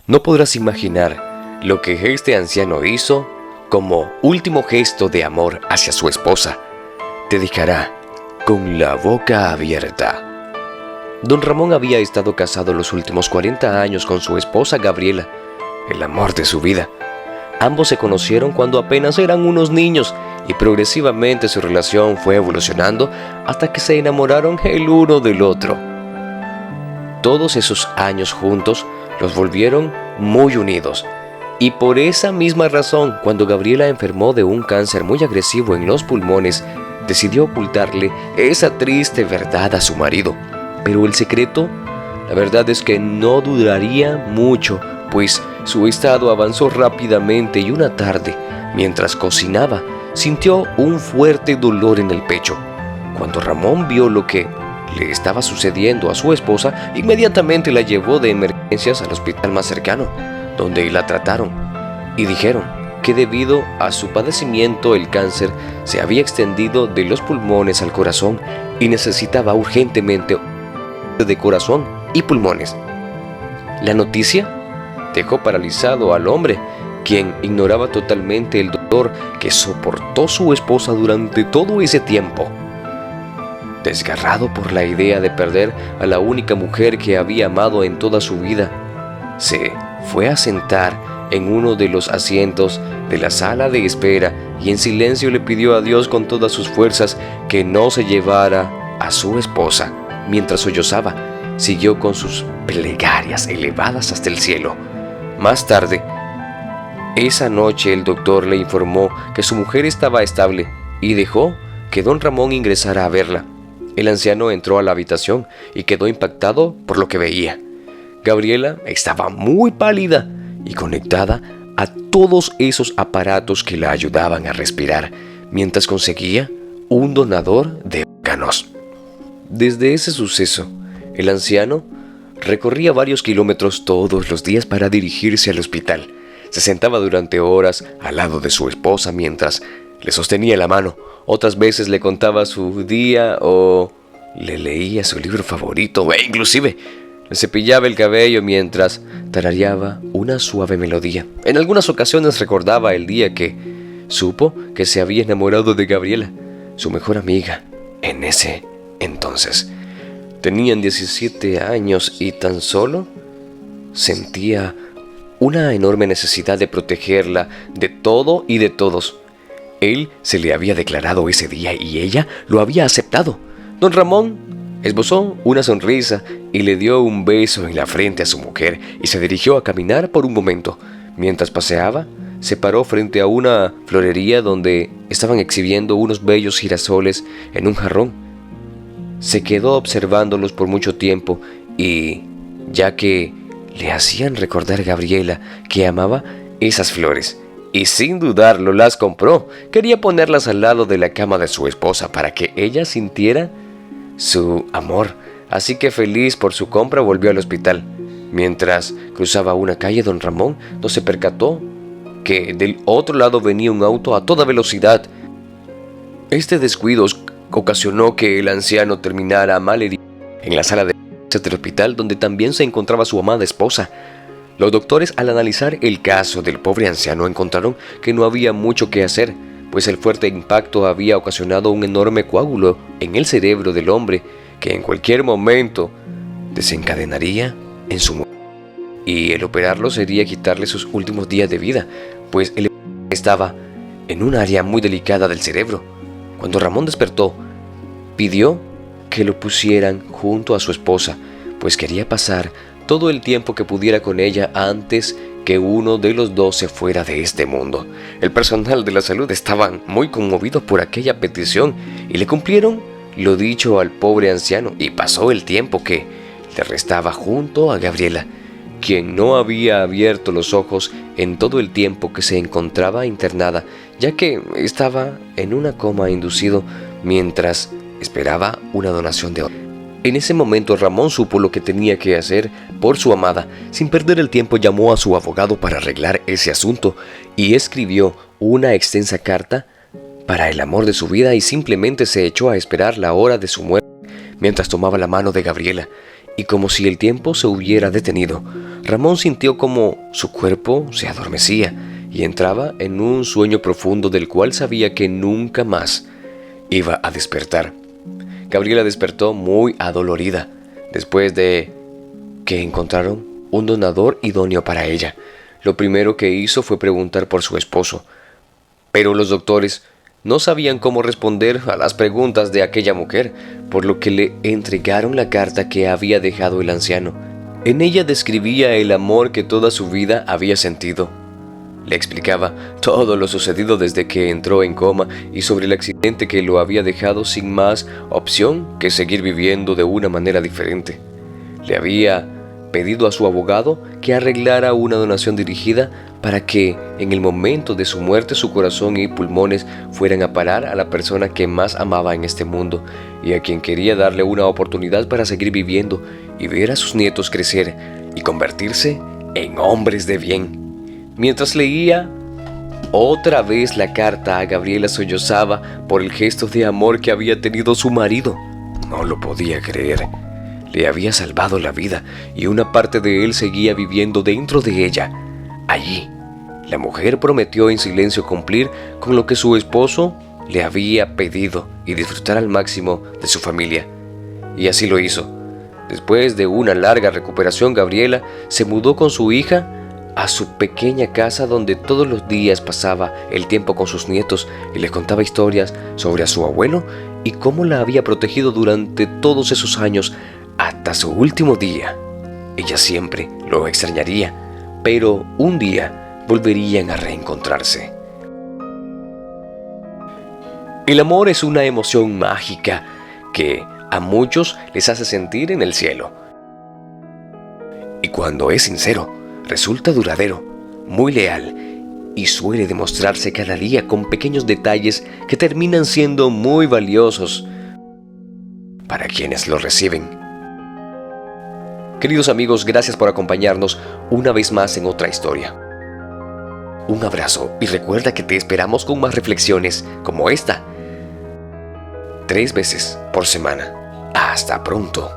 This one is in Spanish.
No podrás imaginar lo que este anciano hizo como último gesto de amor hacia su esposa. Te dejará con la boca abierta. Don Ramón había estado casado los últimos 40 años con su esposa Gabriela, el amor de su vida. Ambos se conocieron cuando apenas eran unos niños y progresivamente su relación fue evolucionando hasta que se enamoraron el uno del otro. Todos esos años juntos los volvieron muy unidos. Y por esa misma razón, cuando Gabriela enfermó de un cáncer muy agresivo en los pulmones, decidió ocultarle esa triste verdad a su marido. Pero el secreto, la verdad es que no duraría mucho, pues su estado avanzó rápidamente y una tarde, mientras cocinaba, sintió un fuerte dolor en el pecho. Cuando Ramón vio lo que le estaba sucediendo a su esposa, inmediatamente la llevó de emergencias al hospital más cercano, donde la trataron, y dijeron que debido a su padecimiento el cáncer se había extendido de los pulmones al corazón y necesitaba urgentemente de corazón y pulmones. La noticia dejó paralizado al hombre, quien ignoraba totalmente el dolor que soportó su esposa durante todo ese tiempo. Desgarrado por la idea de perder a la única mujer que había amado en toda su vida, se fue a sentar en uno de los asientos de la sala de espera y en silencio le pidió a Dios con todas sus fuerzas que no se llevara a su esposa. Mientras sollozaba, siguió con sus plegarias elevadas hasta el cielo. Más tarde, esa noche el doctor le informó que su mujer estaba estable y dejó que don Ramón ingresara a verla. El anciano entró a la habitación y quedó impactado por lo que veía. Gabriela estaba muy pálida y conectada a todos esos aparatos que la ayudaban a respirar, mientras conseguía un donador de órganos. Desde ese suceso, el anciano recorría varios kilómetros todos los días para dirigirse al hospital. Se sentaba durante horas al lado de su esposa mientras le sostenía la mano. Otras veces le contaba su día o le leía su libro favorito e inclusive le cepillaba el cabello mientras tarareaba una suave melodía. En algunas ocasiones recordaba el día que supo que se había enamorado de Gabriela, su mejor amiga, en ese entonces. Tenían 17 años y tan solo sentía una enorme necesidad de protegerla de todo y de todos. Él se le había declarado ese día y ella lo había aceptado. Don Ramón esbozó una sonrisa y le dio un beso en la frente a su mujer y se dirigió a caminar por un momento. Mientras paseaba, se paró frente a una florería donde estaban exhibiendo unos bellos girasoles en un jarrón. Se quedó observándolos por mucho tiempo y, ya que le hacían recordar a Gabriela que amaba esas flores, y sin dudarlo las compró. Quería ponerlas al lado de la cama de su esposa para que ella sintiera su amor. Así que feliz por su compra volvió al hospital. Mientras cruzaba una calle, don Ramón no se percató que del otro lado venía un auto a toda velocidad. Este descuido ocasionó que el anciano terminara malherido en la sala de del hospital, donde también se encontraba su amada esposa. Los doctores, al analizar el caso del pobre anciano, encontraron que no había mucho que hacer, pues el fuerte impacto había ocasionado un enorme coágulo en el cerebro del hombre que en cualquier momento desencadenaría en su muerte. Y el operarlo sería quitarle sus últimos días de vida, pues él estaba en un área muy delicada del cerebro. Cuando Ramón despertó, pidió que lo pusieran junto a su esposa, pues quería pasar todo el tiempo que pudiera con ella antes que uno de los dos se fuera de este mundo. El personal de la salud estaban muy conmovidos por aquella petición y le cumplieron lo dicho al pobre anciano, y pasó el tiempo que le restaba junto a Gabriela, quien no había abierto los ojos en todo el tiempo que se encontraba internada, ya que estaba en una coma inducido mientras esperaba una donación de órganos. En ese momento Ramón supo lo que tenía que hacer por su amada. Sin perder el tiempo llamó a su abogado para arreglar ese asunto y escribió una extensa carta para el amor de su vida y simplemente se echó a esperar la hora de su muerte mientras tomaba la mano de Gabriela y como si el tiempo se hubiera detenido, Ramón sintió como su cuerpo se adormecía y entraba en un sueño profundo del cual sabía que nunca más iba a despertar. Gabriela despertó muy adolorida después de que encontraron un donador idóneo para ella. Lo primero que hizo fue preguntar por su esposo, pero los doctores no sabían cómo responder a las preguntas de aquella mujer, por lo que le entregaron la carta que había dejado el anciano. En ella describía el amor que toda su vida había sentido. Le explicaba todo lo sucedido desde que entró en coma y sobre el accidente que lo había dejado sin más opción que seguir viviendo de una manera diferente. Le había pedido a su abogado que arreglara una donación dirigida para que en el momento de su muerte su corazón y pulmones fueran a parar a la persona que más amaba en este mundo y a quien quería darle una oportunidad para seguir viviendo y ver a sus nietos crecer y convertirse en hombres de bien. Mientras leía otra vez la carta, Gabriela sollozaba por el gesto de amor que había tenido su marido. No lo podía creer. Le había salvado la vida y una parte de él seguía viviendo dentro de ella. Allí, la mujer prometió en silencio cumplir con lo que su esposo le había pedido y disfrutar al máximo de su familia. Y así lo hizo. Después de una larga recuperación, Gabriela se mudó con su hija a su pequeña casa donde todos los días pasaba el tiempo con sus nietos y les contaba historias sobre a su abuelo y cómo la había protegido durante todos esos años hasta su último día. Ella siempre lo extrañaría, pero un día volverían a reencontrarse. El amor es una emoción mágica que a muchos les hace sentir en el cielo. Y cuando es sincero, resulta duradero, muy leal y suele demostrarse cada día con pequeños detalles que terminan siendo muy valiosos para quienes lo reciben. Queridos amigos, gracias por acompañarnos una vez más en otra historia. Un abrazo y recuerda que te esperamos con más reflexiones como esta, 3 veces por semana. Hasta pronto.